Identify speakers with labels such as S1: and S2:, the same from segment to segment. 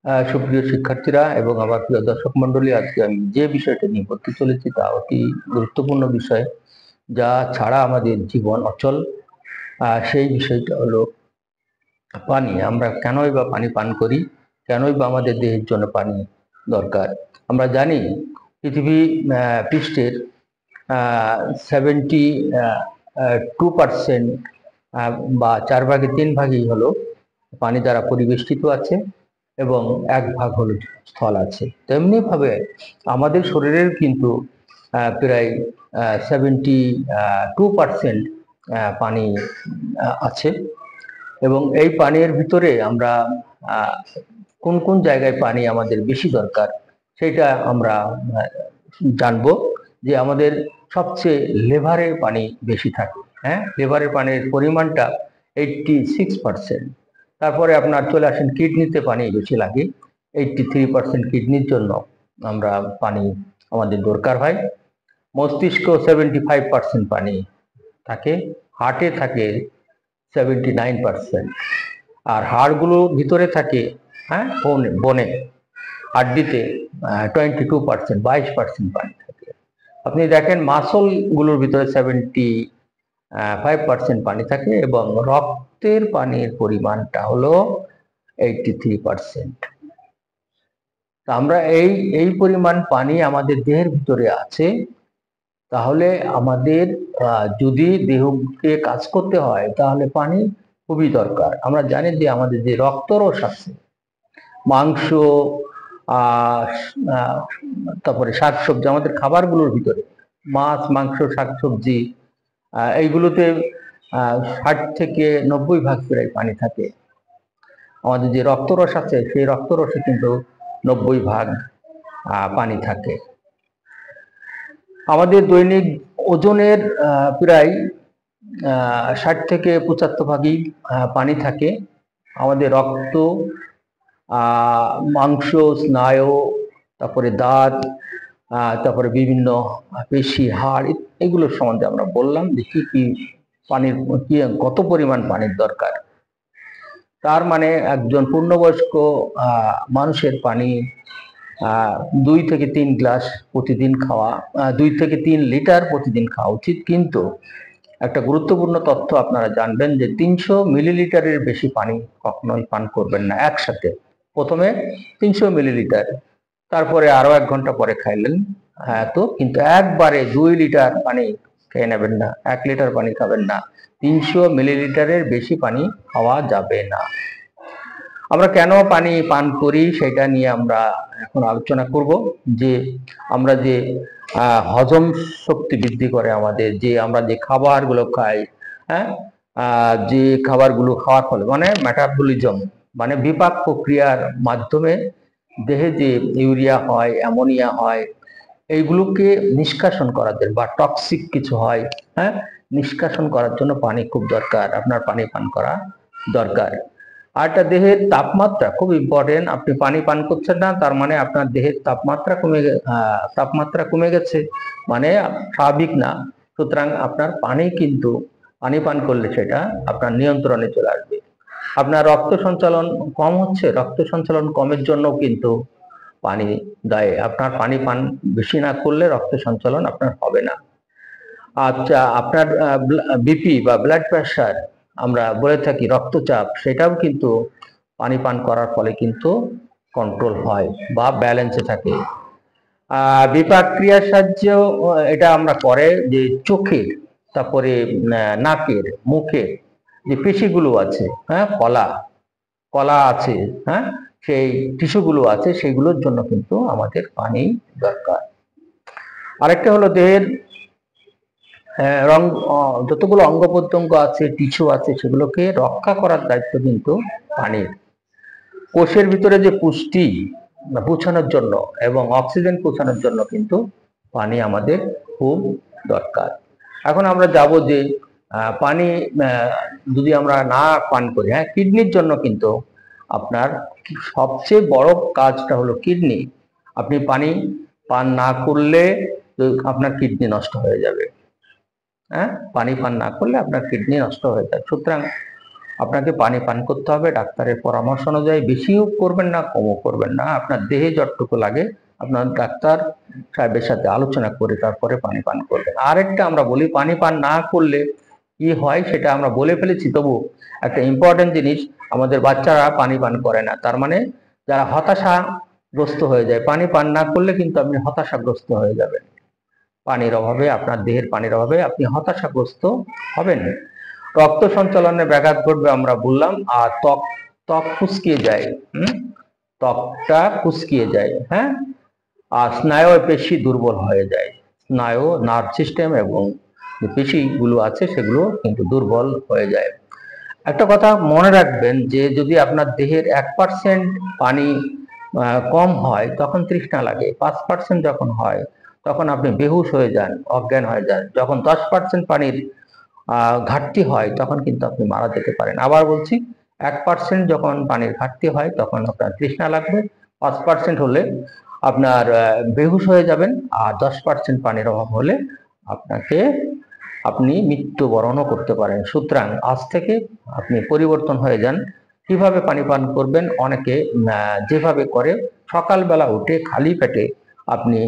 S1: সুপ্রিয় শিক্ষার্থীরা এবং আমার প্রিয় দর্শক মন্ডলী, আজকে আমি যে বিষয়টা নিয়ে বলতে চলেছি তা অতি গুরুত্বপূর্ণ বিষয়, যা ছাড়া আমাদের জীবন অচল। সেই বিষয়টা হলো পানি। আমরা কেনই বা পানি পান করি, কেনই বা আমাদের দেহের জন্য পানি দরকার। আমরা জানি পৃথিবী পৃষ্ঠের 72% বা 4/3 হলো পানি দ্বারা পরিবেষ্টিত আছে এবং 1 ভাগ হলো স্থল আছে। তেমনি ভাবে আমাদের শরীরের কিন্তু প্রায় 72% পানি আছে এবং এই পানির ভিতরে আমরা কোন কোন জায়গায় পানি আমাদের বেশি দরকার সেটা আমরা জানবো। যে আমাদের সবচেয়ে লিভারে পানি বেশি থাকে, লিভারের পানির পরিমাণটা 86%। তারপরে আপনার চলে আসেন কিডনিতে পানি বেশি লাগে, 83% কিডনির জন্য আমরা পানি আমাদের দরকার হয়। মস্তিষ্ক 75% পানি থাকে, হার্টে থাকে 79%, আর হাড়গুলো ভিতরে থাকে বনে হাড্ডিতে 22%, 22% পানি থাকে। আপনি দেখেন মাসল গুলোর ভিতরে 75% পানি থাকে এবং রক্তের পানির পরিমাণটা হলো 83%। আমরা এই পরিমাণ পানি আমাদের দেহের ভিতরে আছে, তাহলে আমাদের যদি দেহকে কাজ করতে হয় তাহলে পানি খুবই দরকার। আমরা জানি যে আমাদের যে রক্তরস আছে, মাংস, তারপরে শাকসবজি, আমাদের খাবারগুলোর ভিতরে মাছ, মাংস, শাকসবজি, এইগুলোতে 60 থেকে 90% প্রায় পানি থাকে। আমাদের যে রক্তরস আছে সেই রক্তরসে কিন্তু 90% পানি থাকে। আমাদের দৈনিক ওজনের প্রায় 60 থেকে 75%ই পানি থাকে। আমাদের রক্ত, মাংস, স্নায়ু, তারপরে দাঁত, তারপরে বিভিন্ন পেশি, হাড়, এগুলোর সম্বন্ধে আমরা বললাম যে কি কি পানির কত পরিমাণ পানির দরকার। তার মানে একজন পূর্ণবয়স্ক মানুষের পানি 2 থেকে 3 গ্লাস প্রতিদিন খাওয়া, 2 থেকে 3 লিটার প্রতিদিন খাওয়া উচিত। কিন্তু একটা গুরুত্বপূর্ণ তথ্য আপনারা জানবেন যে 300 মিলিলিটারের বেশি পানি কখনোই পান করবেন না একসাথে। প্রথমে 300 মিলিলিটার, তারপরে আরো 1 ঘন্টা পরে খাইলেন, তো কিন্তু একবারে 2 লিটার পানি খেয়ে নেবেন না, 1 লিটার পানি খাবেন না। 300 মিলিলিটারের বেশি পানি খাওয়া যাবে না। আমরা কেন পানি পান করি সেটা নিয়ে আমরা এখন আলোচনা করব। যে আমরা যে হজম শক্তি বৃদ্ধি করে আমাদের, যে আমরা যে খাবারগুলো খাই, যে খাবারগুলো খাওয়ার ফলে মানে মেটাবলিজম, মানে বিপাক প্রক্রিয়ার মাধ্যমে দেহে যে ইউরিয়া হয়, অ্যামোনিয়া হয়, এইগুলোকে নিষ্কাশন করার জন্য বা টক্সিক কিছু হয়, নিষ্কাশন করার জন্য পানি খুব দরকার। আপনার পানি পান করা দরকার। আর একটা দেহের তাপমাত্রা খুব ইম্পর্টেন্ট। আপনি পানি পান করছেন না, তার মানে আপনার দেহের তাপমাত্রা কমে গেছে, মানে স্বাভাবিক না। সুতরাং আপনার পানি কিন্তু পানি পান করলে সেটা আপনার নিয়ন্ত্রণে চলে আসবে। আপনার রক্ত সঞ্চালন কম হচ্ছে, রক্ত সঞ্চালন কমের জন্য কিন্তু পানি দায়ী। আপনার পানি পান বেশি না করলে রক্ত সঞ্চালন আপনার হবে না। আচ্ছা, আপনার বিপি বা ব্লাড প্রেশার, আমরা বলে থাকি রক্তচাপ, সেটাও কিন্তু পানি পান করার ফলে কিন্তু কন্ট্রোল হয় বা ব্যালেন্সে থাকে। বিপাক ক্রিয়ার সাহায্য এটা আমরা করে যে চোখের, তারপরে নাকের, মুখের যে পেশিগুলো আছে, কলা আছে, সেই টিস্যুগুলো আছে, সেগুলোর জন্য কিন্তু আমাদের পানি দরকার। আরেকটা হলো দেহের যতগুলো অঙ্গ প্রত্যঙ্গ আছে, টিস্যু আছে, সেগুলোকে রক্ষা করার দায়িত্ব কিন্তু পানির। কোষের ভিতরে যে পুষ্টি পৌঁছানোর জন্য এবং অক্সিজেন পৌঁছানোর জন্য কিন্তু পানি আমাদের খুব দরকার। এখন আমরা যাব যে পানি যদি আমরা না পান করি, কিডনির জন্য কিন্তু আপনার সবচেয়ে বড় কাজটা হলো কিডনি। আপনি পানি পান না করলে আপনার কিডনি নষ্ট হয়ে যাবে। পানি পান না করলে আপনার কিডনি নষ্ট হয়ে যায়। সুতরাং আপনাকে পানি পান করতে হবে ডাক্তারের পরামর্শ অনুযায়ী। বেশিও করবেন না, কমও করবেন না, আপনার দেহে যতটুকু লাগে আপনার ডাক্তার সাহেবের সাথে আলোচনা করে তারপরে পানি পান করবেন। আরেকটা আমরা বলি, পানি পান না করলে কি হয় সেটা আমরা বলে ফেলেছি, তবু একটা ইম্পর্টেন্ট জিনিস, আমাদের বাচ্চারা পানি পান করে না। তার মানে যারা হতাশাগ্রস্ত হয়ে যায়, পানি পান না করলে কিন্তু আপনি হতাশাগ্রস্ত হয়ে যাবেন। পানির অভাবে, আপনার দেহের পানির অভাবে আপনি হতাশাগ্রস্ত হবেন, রক্ত সঞ্চালনে ব্যাঘাত ঘটবে আমরা বললাম, আর ত্বক ত্বক কুঁচকিয়ে যায়, ত্বকটা কুঁচকিয়ে যায়, হ্যাঁ, আর স্নায়ু পেশি দুর্বল হয়ে যায়, স্নায়ু নার্ভ সিস্টেম এবং যে পেশিগুলো আছে সেগুলো কিন্তু দুর্বল হয়ে যায়। একটা কথা মনে রাখবেন যে যদি আপনার দেহের 1% পানি কম হয় তখন তৃষ্ণা লাগে, 5% যখন হয় তখন আপনি বেহুশ হয়ে যান, অজ্ঞান হয়ে যান, যখন 10% পানির ঘাটতি হয় তখন কিন্তু আপনি মারা যেতে পারেন। আবার বলছি, 1% যখন পানির ঘাটতি হয় তখন আপনার তৃষ্ণা লাগবে, 5% হলে আপনার বেহুশ হয়ে যাবেন, আর 10% পানির অভাব হলে আপনি মৃত্যুবরণও করতে পারেন। সুতরাং আজ থেকে আপনি পরিবর্তন হয়ে যান। কিভাবে পানি পান করবেন? অনেকে যেভাবে করে, সকালবেলা উঠে খালি পেটে আপনি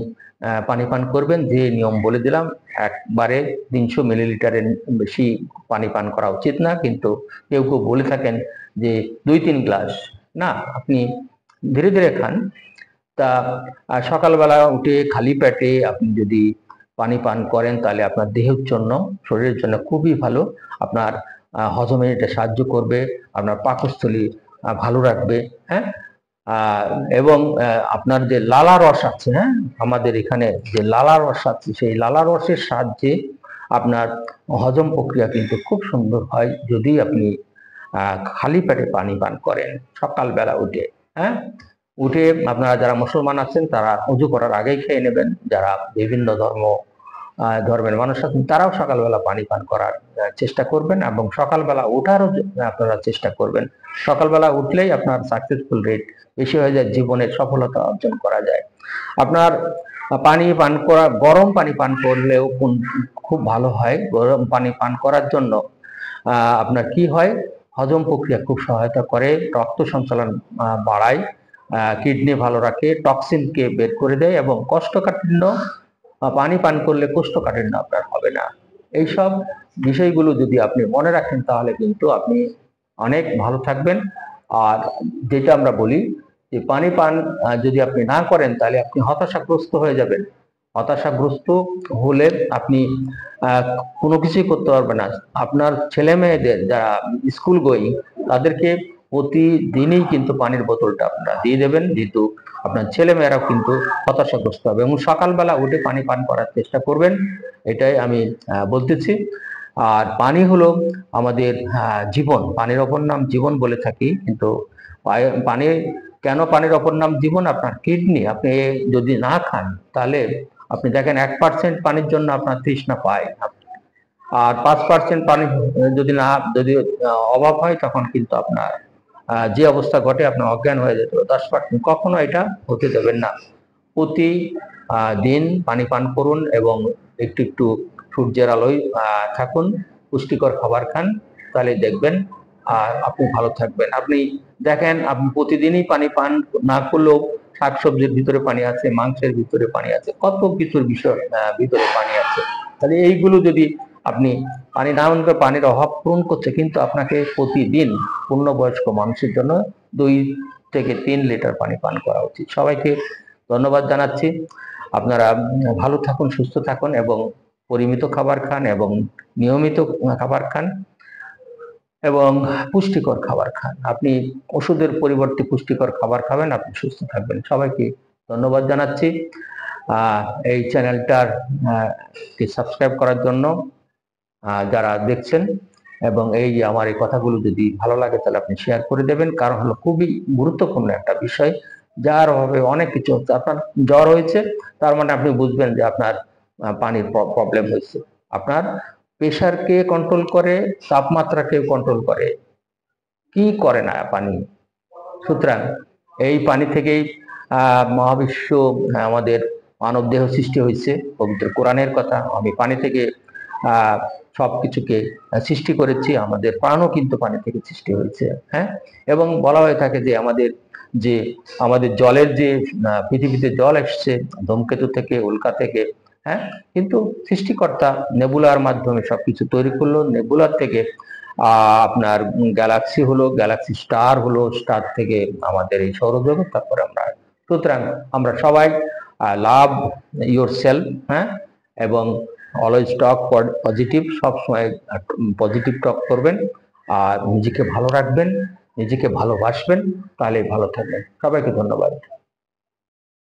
S1: পানি পান করবেন। যে নিয়ম বলে দিলাম, একবারে 300 মিলিলিটারের বেশি পানি পান করা উচিত না, কিন্তু কেউ কেউ বলে থাকেন যে 2-3 গ্লাস। না, আপনি ধীরে ধীরে খান। তা সকালবেলা উঠে খালি পেটে আপনি যদি পানি পান করেন তাহলে আপনার দেহের জন্য, শরীরের জন্য খুবই ভালো। আপনার হজমে এটা সাহায্য করবে, আপনার পাকস্থলী ভালো রাখবে, হ্যাঁ, এবং আপনার যে লালা রস আছে, হ্যাঁ, আমাদের এখানে যে লালা রস আছে সেই লালা রসের সাহায্যে আপনার হজম প্রক্রিয়া কিন্তু খুব সুন্দর হয় যদি আপনি খালি পেটে পানি পান করেন সকালবেলা উঠে। হ্যাঁ, উঠে আপনারা যারা মুসলমান আছেন তারা উজু করার আগেই খেয়ে নেবেন, যারা বিভিন্ন ধর্মের মানুষ আছেন তারাও সকালবেলা পানি পান করার চেষ্টা করবেন, এবং সকালবেলা ওঠারও আপনারা চেষ্টা করবেন। সকালবেলা উঠলেই আপনার সাকসেসফুল রেট বেশি হয়ে যায়, জীবনের সফলতা অর্জন করা যায়। আপনার পানি পান করা, গরম পানি পান করলেও খুব ভালো হয়। গরম পানি পান করার জন্য আপনার কি হয়, হজম প্রক্রিয়া খুব সহায়তা করে, রক্ত সঞ্চালন বাড়ায়, কিডনি ভালো রাখে, টক্সিনকে বের করে দেয়, এবং কোষ্ঠকাঠিন্য, পানি পান করলে কোষ্ঠকাঠিন্য আপনার হবে না। এইসব বিষয়গুলো যদি আপনি মনে রাখেন তাহলে কিন্তু আপনি অনেক ভালো থাকবেন। আর যেটা আমরা বলি যে পানি পান যদি আপনি না করেন তাহলে আপনি হতাশাগ্রস্ত হয়ে যাবেন। হতাশাগ্রস্ত হলে আপনি কোনো কিছুই করতে পারবেন না। আপনার ছেলে মেয়েদের যারা স্কুল গোয়িং তাদেরকে প্রতিদিনই কিন্তু পানির বোতলটা আপনারা দিয়ে দেবেন, যেহেতু আপনার ছেলে মেয়েরাও কিন্তু হতাশাগ্রস্ত হবে, এবং সকালবেলা উঠে পানি পান করার চেষ্টা করবেন, এটাই আমি বলতেছি। আর পানি হলো আমাদের জীবন, পানির অপর নাম জীবন বলে থাকি, কিন্তু পানি কেন পানির অপর নাম জীবন? আপনার কিডনি, আপনি যদি না খান তাহলে আপনি দেখেন 1% পানির জন্য আপনার তৃষ্ণা পায়, আর 5% পানি যদি অভাব হয় তখন কিন্তু আপনার যে অবস্থা ঘটে আপনার অজ্ঞান হয়ে যেত। 10% কখনো এটা হতে দেবেন না। প্রতি দিন পানি পান করুন এবং একটু একটু সূর্যের আলোয় থাকুন, পুষ্টিকর খাবার খান, তাহলে দেখবেন আপনি ভালো থাকবেন। আপনি দেখেন, আপনি প্রতিদিনই পানি পান না করলেও শাকসবজির ভিতরে পানি আছে, মাংসের ভিতরে পানি আছে, কত কিছুর ভিতরে পানি আছে। তাহলে এইগুলো যদি আপনি পানি না করে, পানির অভাব পূরণ করছে, কিন্তু আপনাকে প্রতিদিন পূর্ণবয়স্ক মানুষের জন্য 2 থেকে 3 লিটার পানি পান করা উচিত। সবাইকে ধন্যবাদ জানাচ্ছি। আপনারা ভালো থাকুন, সুস্থ থাকুন, এবং পরিমিত খাবার খান, এবং নিয়মিত খাবার খান, এবং পুষ্টিকর খাবার খান। আপনি ওষুধের পরিবর্তে পুষ্টিকর খাবার খাবেন, আপনি সুস্থ থাকবেন। সবাইকে ধন্যবাদ জানাচ্ছি। এই চ্যানেলটার সাবস্ক্রাইব করার জন্য যারা দেখছেন, এবং এই যে আমার এই কথাগুলো যদি ভালো লাগে তাহলে আপনি শেয়ার করে দেবেন, কারণ হলো খুবই গুরুত্বপূর্ণ একটা বিষয়, যার অভাবে অনেক কিছু হচ্ছে। আপনার জ্বর হয়েছে, তার মানে আপনি বুঝবেন যে আপনার পানির প্রবলেম হয়েছে। আপনার প্রেশারকে কন্ট্রোল করে, তাপমাত্রাকে কন্ট্রোল করে, কি করে না পানি। সুতরাং এই পানি থেকেই মহাবিশ্ব, আমাদের মানব দেহ সৃষ্টি হয়েছে। পবিত্র কোরআনের কথা, আমি পানি থেকে সবকিছুকে সৃষ্টি করেছি, আমাদের প্রাণও কিন্তু পানি থেকে সৃষ্টি হয়েছে। হ্যাঁ, এবং বলা হয়ে থাকে যে আমাদের জলের যে পৃথিবীতে জল এসছে ধূমকেতু থেকে, উল্কা থেকে। হ্যাঁ, কিন্তু সৃষ্টিকর্তা নেবুলার মাধ্যমে সবকিছু তৈরি করলো। নেবুলার থেকে আপনার গ্যালাক্সি হলো, গ্যালাক্সি স্টার হলো, স্টার থেকে আমাদের এই সৌরজগৎ, তারপরে আমরা। সুতরাং আমরা সবাই লাভ ইয়োর সেলফ। হ্যাঁ, এবং অলওয়েজ টক পজিটিভ, সবসময় পজিটিভ টক করবেন, আর নিজেকে ভালো রাখবেন, নিজেকে ভালোবাসবেন, তাহলে ভালো থাকবেন। সবাইকে ধন্যবাদ।